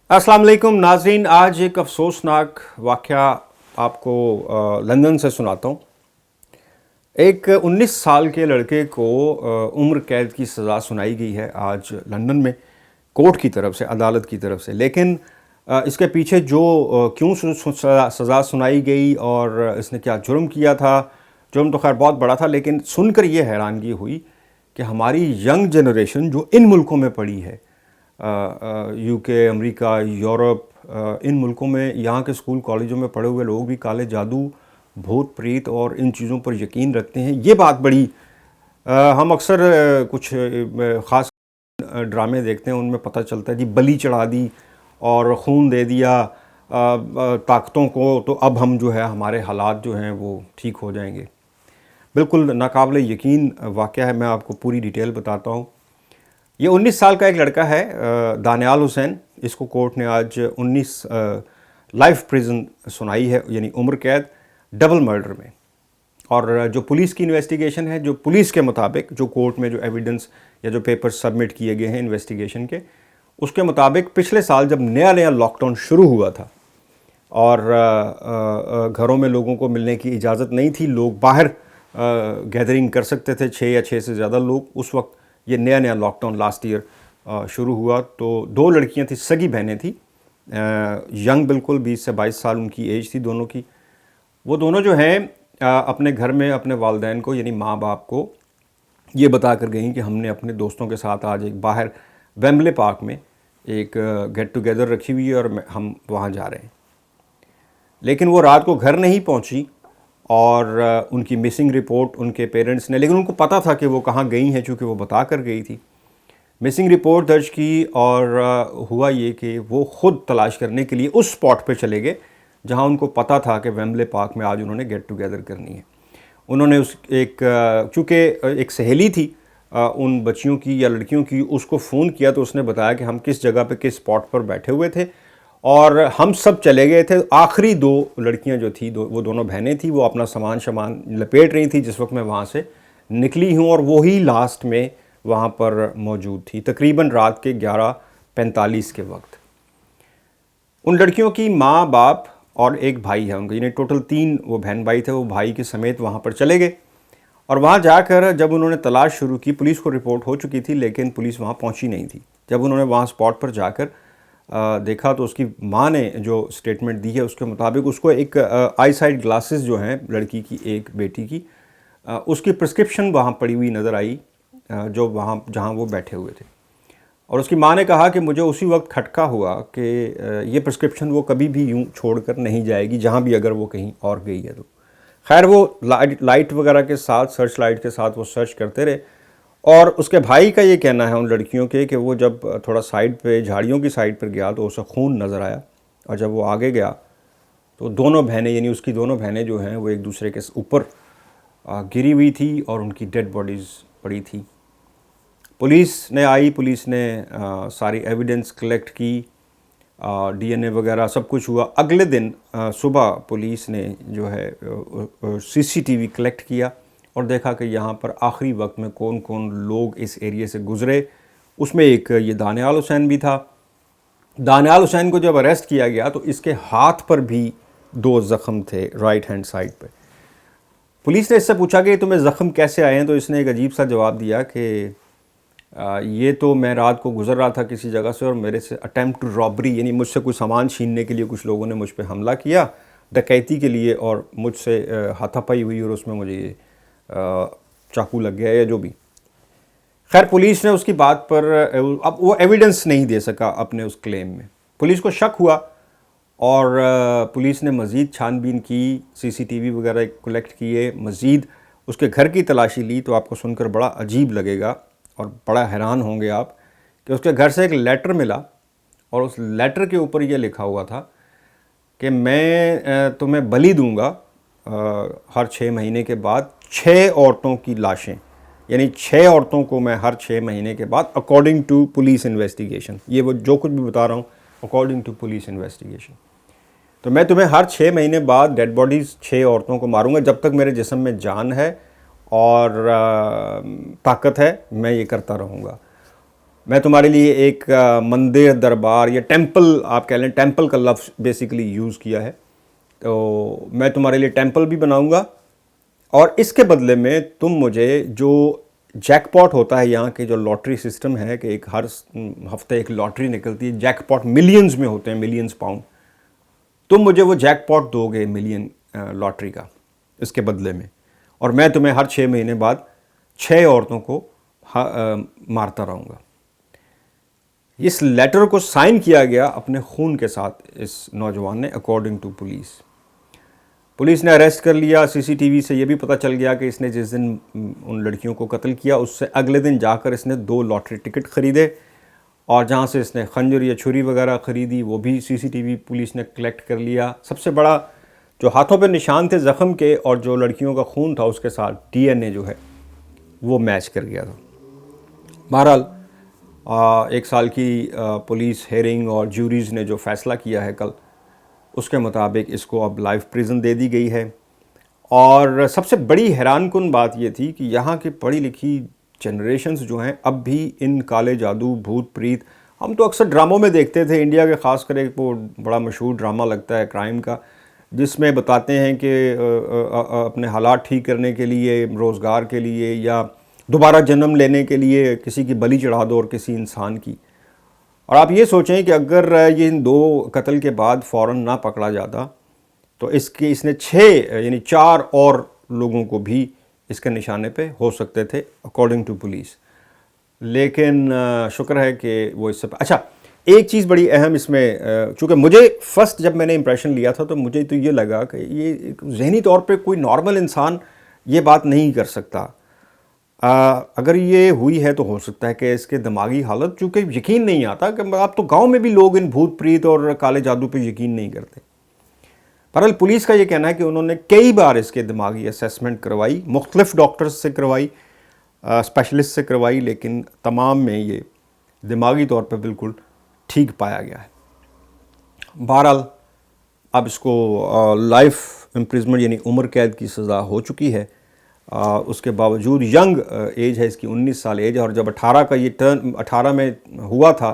अस्सलाम वालेकुम नाजरीन। आज एक अफसोसनाक वाक़या आपको लंदन से सुनाता हूँ। एक 19 साल के लड़के को उम्र कैद की सज़ा सुनाई गई है आज लंदन में, कोर्ट की तरफ से, अदालत की तरफ से। लेकिन इसके पीछे जो क्यों सज़ा सुनाई गई और इसने क्या जुर्म किया था, जुर्म तो खैर बहुत बड़ा था, लेकिन सुनकर ये हैरानगी हुई कि हमारी यंग जनरेशन जो इन मुल्कों में पड़ी है, यूके, अमेरिका, यूरोप, इन मुल्कों में, यहाँ के स्कूल कॉलेजों में पढ़े हुए लोग भी काले जादू, भूत प्रेत और इन चीज़ों पर यकीन रखते हैं। ये बात बड़ी हम अक्सर कुछ ख़ास ड्रामे देखते हैं, उनमें पता चलता है जी बलि चढ़ा दी और खून दे दिया ताकतों को, तो अब हम जो है हमारे हालात जो हैं वो ठीक हो जाएंगे। बिल्कुल नाकाबिल यकीन वाक़या है। मैं आपको पूरी डिटेल बताता हूँ। ये 19 साल का एक लड़का है, दानियाल हुसैन। इसको कोर्ट ने आज 19 लाइफ प्रिजन सुनाई है, यानी उम्र कैद डबल मर्डर में। और जो पुलिस की इन्वेस्टिगेशन है, जो पुलिस के मुताबिक, जो कोर्ट में जो एविडेंस या जो पेपर सबमिट किए गए हैं इन्वेस्टिगेशन के, उसके मुताबिक पिछले साल जब नया लॉकडाउन शुरू हुआ था और घरों में लोगों को मिलने की इजाज़त नहीं थी, लोग बाहर गैदरिंग कर सकते थे, 6 या 6 से ज़्यादा लोग। उस वक्त ये नया लॉकडाउन लास्ट ईयर शुरू हुआ, तो 2 लड़कियां थी, सगी बहनें थी, यंग बिल्कुल 20 से 22 साल उनकी एज थी दोनों की। वो दोनों जो हैं अपने घर में अपने वालिदैन को, यानी माँ बाप को, ये बता कर गई कि हमने अपने दोस्तों के साथ आज एक बाहर वेम्बले पार्क में एक गेट टुगेदर रखी हुई है और हम वहाँ जा रहे हैं। लेकिन वो रात को घर नहीं पहुँची और उनकी मिसिंग रिपोर्ट उनके पेरेंट्स ने, लेकिन उनको पता था कि वो कहाँ गई हैं, चूँकि वो बता कर गई थी। मिसिंग रिपोर्ट दर्ज की और हुआ ये कि वो ख़ुद तलाश करने के लिए उस स्पॉट पे चले गए जहाँ उनको पता था कि वेम्बले पार्क में आज उन्होंने गेट टुगेदर करनी है। उन्होंने चूँकि एक सहेली थी उन बच्चियों की या लड़कियों की, उसको फ़ोन किया तो उसने बताया कि हम किस जगह पे किस स्पॉट पर बैठे हुए थे और हम सब चले गए थे। आखिरी 2 लड़कियां जो थी, वो दोनों बहनें थी, वो अपना सामान लपेट रही थी जिस वक्त मैं वहाँ से निकली हूँ, और वही लास्ट में वहाँ पर मौजूद थी, तकरीबन रात के 11:45 के वक्त। उन लड़कियों की माँ, बाप और एक भाई है उनका, यानी टोटल 3 वो बहन भाई थे। वो भाई के समेत वहाँ पर चले गए और वहाँ जाकर जब उन्होंने तलाश शुरू की, पुलिस को रिपोर्ट हो चुकी थी लेकिन पुलिस वहाँ पहुँची नहीं थी। जब उन्होंने वहाँ स्पॉट पर जाकर देखा तो उसकी माँ ने जो स्टेटमेंट दी है उसके मुताबिक उसको एक आई साइट ग्लासेस जो हैं लड़की की, एक बेटी की, उसकी प्रिस्क्रिप्शन वहाँ पड़ी हुई नज़र आई जो वहाँ जहाँ वो बैठे हुए थे। और उसकी माँ ने कहा कि मुझे उसी वक्त खटका हुआ कि ये प्रिस्क्रिप्शन वो कभी भी यूँ छोड़कर नहीं जाएगी, जहाँ भी अगर वो कहीं और गई है तो। खैर वो लाइट वगैरह के साथ, सर्च लाइट के साथ वो सर्च करते रहे। और उसके भाई का ये कहना है उन लड़कियों के कि वो जब थोड़ा साइड पे, झाड़ियों की साइड पर गया तो उसे खून नज़र आया, और जब वो आगे गया तो दोनों बहनें, यानी उसकी दोनों बहनें जो हैं वो एक दूसरे के ऊपर गिरी हुई थी और उनकी डेड बॉडीज़ पड़ी थी। पुलिस ने सारी एविडेंस कलेक्ट की, डीएनए वगैरह सब कुछ हुआ। अगले दिन सुबह पुलिस ने जो है सीसीटीवी कलेक्ट किया और देखा कि यहाँ पर आखिरी वक्त में कौन कौन लोग इस एरिया से गुज़रे। उसमें एक ये दानियाल हुसैन भी था। दानियाल हुसैन को जब अरेस्ट किया गया तो इसके हाथ पर भी 2 ज़ख़म थे, राइट हैंड साइड पे। पुलिस ने इससे पूछा कि तुम्हें ज़ख़म कैसे आए हैं, तो इसने एक अजीब सा जवाब दिया कि ये तो मैं रात को गुज़र रहा था किसी जगह से और मेरे से अटेम्प्ट टू रॉबरी, यानी मुझसे कुछ सामान छीनने के लिए कुछ लोगों ने मुझ पर हमला किया, डकैती के लिए, और मुझसे हाथापाई हुई और उसमें मुझे चाकू लग गया या जो भी। खैर पुलिस ने उसकी बात पर अब वो एविडेंस नहीं दे सका अपने उस क्लेम में। पुलिस को शक हुआ और पुलिस ने मज़ीद छानबीन की, सीसीटीवी वगैरह कलेक्ट किए, मज़ीद उसके घर की तलाशी ली। तो आपको सुनकर बड़ा अजीब लगेगा और बड़ा हैरान होंगे आप कि उसके घर से एक लेटर मिला और उस लेटर के ऊपर यह लिखा हुआ था कि मैं तुम्हें बलि दूंगा हर 6 महीने के बाद 6 औरतों की लाशें, यानी 6 औरतों को मैं हर 6 महीने के बाद, अकॉर्डिंग टू पुलिस इन्वेस्टिगेशन, ये वो जो कुछ भी बता रहा हूँ अकॉर्डिंग टू पुलिस इन्वेस्टिगेशन, तो मैं तुम्हें हर 6 महीने बाद डेड बॉडीज़ 6 औरतों को मारूंगा, जब तक मेरे जिस्म में जान है और ताकत है मैं ये करता रहूँगा। میں تمہارے لیے ایک مندر دربار یا ٹیمپل آپ کہہ لیں، ٹیمپل کا لفظ بیسیکلی یوز کیا ہے، تو میں تمہارے لیے ٹیمپل بھی بناؤں گا، اور اس کے بدلے میں تم مجھے جو جیک پاٹ ہوتا ہے یہاں کے جو لاٹری سسٹم ہے کہ ایک ہر ہفتے ایک لاٹری نکلتی ہے، جیک پاٹ ملینز میں ہوتے ہیں، ملینز پاؤنڈ، تم مجھے وہ جیک پاٹ دو گے ملین لاٹری کا اس کے بدلے میں، اور میں تمہیں ہر 6 مہینے بعد 6 عورتوں کو مارتا رہوں گا۔ اس لیٹر کو سائن کیا گیا اپنے خون کے ساتھ اس نوجوان نے، اکارڈنگ ٹو پولیس نے اریسٹ کر لیا۔ سی سی ٹی وی سے یہ بھی پتہ چل گیا کہ اس نے جس دن ان لڑکیوں کو قتل کیا اس سے اگلے دن جا کر اس نے 2 لاٹری ٹکٹ خریدے، اور جہاں سے اس نے خنجر یا چھری وغیرہ خریدی وہ بھی سی سی ٹی وی پولیس نے کلیکٹ کر لیا۔ سب سے بڑا جو ہاتھوں پہ نشان تھے زخم کے اور جو لڑکیوں کا خون تھا اس کے ساتھ ڈی این اے جو ہے وہ میچ کر گیا تھا۔ بہرحال 1 سال کی پولیس ہیئرنگ اور جوریز نے جو فیصلہ کیا ہے کل، اس کے مطابق اس کو اب لائف پریزن دے دی گئی ہے۔ اور سب سے بڑی حیران کن بات یہ تھی کہ یہاں کی پڑھی لکھی جنریشنز جو ہیں اب بھی ان کالے جادو، بھوت پریت، ہم تو اکثر ڈراموں میں دیکھتے تھے، انڈیا کے خاص کر ایک وہ بڑا مشہور ڈرامہ لگتا ہے کرائم کا، جس میں بتاتے ہیں کہ اپنے حالات ٹھیک کرنے کے لیے، روزگار کے لیے، یا دوبارہ جنم لینے کے لیے کسی کی بلی چڑھا دو اور کسی انسان کی۔ اور آپ یہ سوچیں کہ اگر یہ ان 2 قتل کے بعد فوراً نہ پکڑا جاتا تو اس نے 6 یعنی 4 اور لوگوں کو بھی اس کے نشانے پہ ہو سکتے تھے اکارڈنگ ٹو پولیس، لیکن شکر ہے کہ وہ اس سے اچھا ایک چیز بڑی اہم اس میں، چونکہ مجھے فرسٹ جب میں نے امپریشن لیا تھا تو مجھے تو یہ لگا کہ یہ ذہنی طور پہ کوئی نارمل انسان یہ بات نہیں کر سکتا، اگر یہ ہوئی ہے تو ہو سکتا ہے کہ اس کے دماغی حالت، چونکہ یقین نہیں آتا کہ اب تو گاؤں میں بھی لوگ ان بھوت پریت اور کالے جادو پہ یقین نہیں کرتے۔ بہرحال پولیس کا یہ کہنا ہے کہ انہوں نے کئی بار اس کے دماغی اسیسمنٹ کروائی، مختلف ڈاکٹرز سے کروائی، اسپیشلسٹ سے کروائی، لیکن تمام میں یہ دماغی طور پہ بالکل ٹھیک پایا گیا ہے۔ بہرحال اب اس کو لائف امپریزمنٹ یعنی عمر قید کی سزا ہو چکی ہے، اس کے باوجود ینگ ایج ہے اس کی، 19 سال ایج ہے، اور جب 18 کا یہ ٹرن 18 میں ہوا تھا